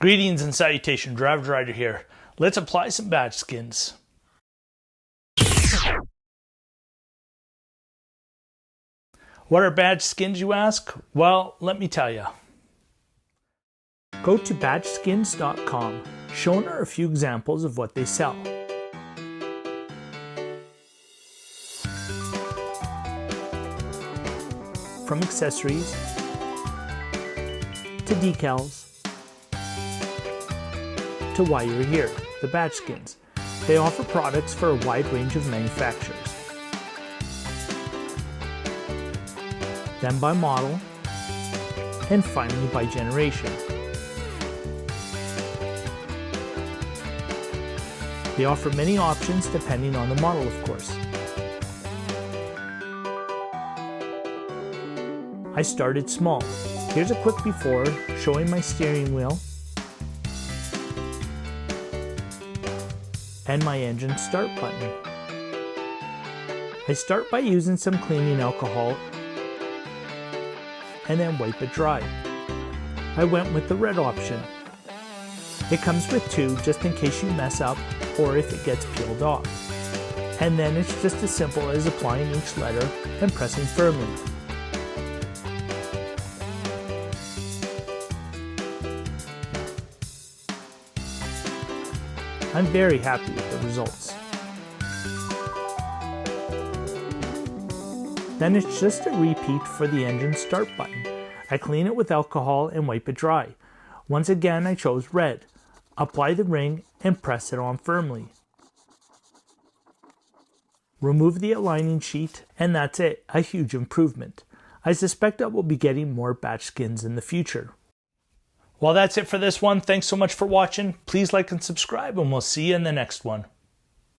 Greetings and salutation, Driver Rider here. Let's apply some badge skins. What are badge skins, you ask? Well, let me tell you. Go to BadgeSkins.com. Shown are a few examples of what they sell. From accessories to decals to why you're here, the badge skins. They offer products for a wide range of manufacturers. Then by model, and finally by generation. They offer many options depending on the model, of course. I started small. Here's a quick before showing my steering wheel and my engine start button. I start by using some cleaning alcohol and then wipe it dry. I went with the red option. It comes with two just in case you mess up or if it gets peeled off. And then it's just as simple as applying each letter and pressing firmly. I'm very happy with the results. Then it's just a repeat for the engine start button. I clean it with alcohol and wipe it dry. Once again, I chose red. Apply the ring and press it on firmly. Remove the aligning sheet and that's it, a huge improvement. I suspect I will be getting more badge skins in the future. Well, that's it for this one. Thanks so much for watching. Please like and subscribe and we'll see you in the next one.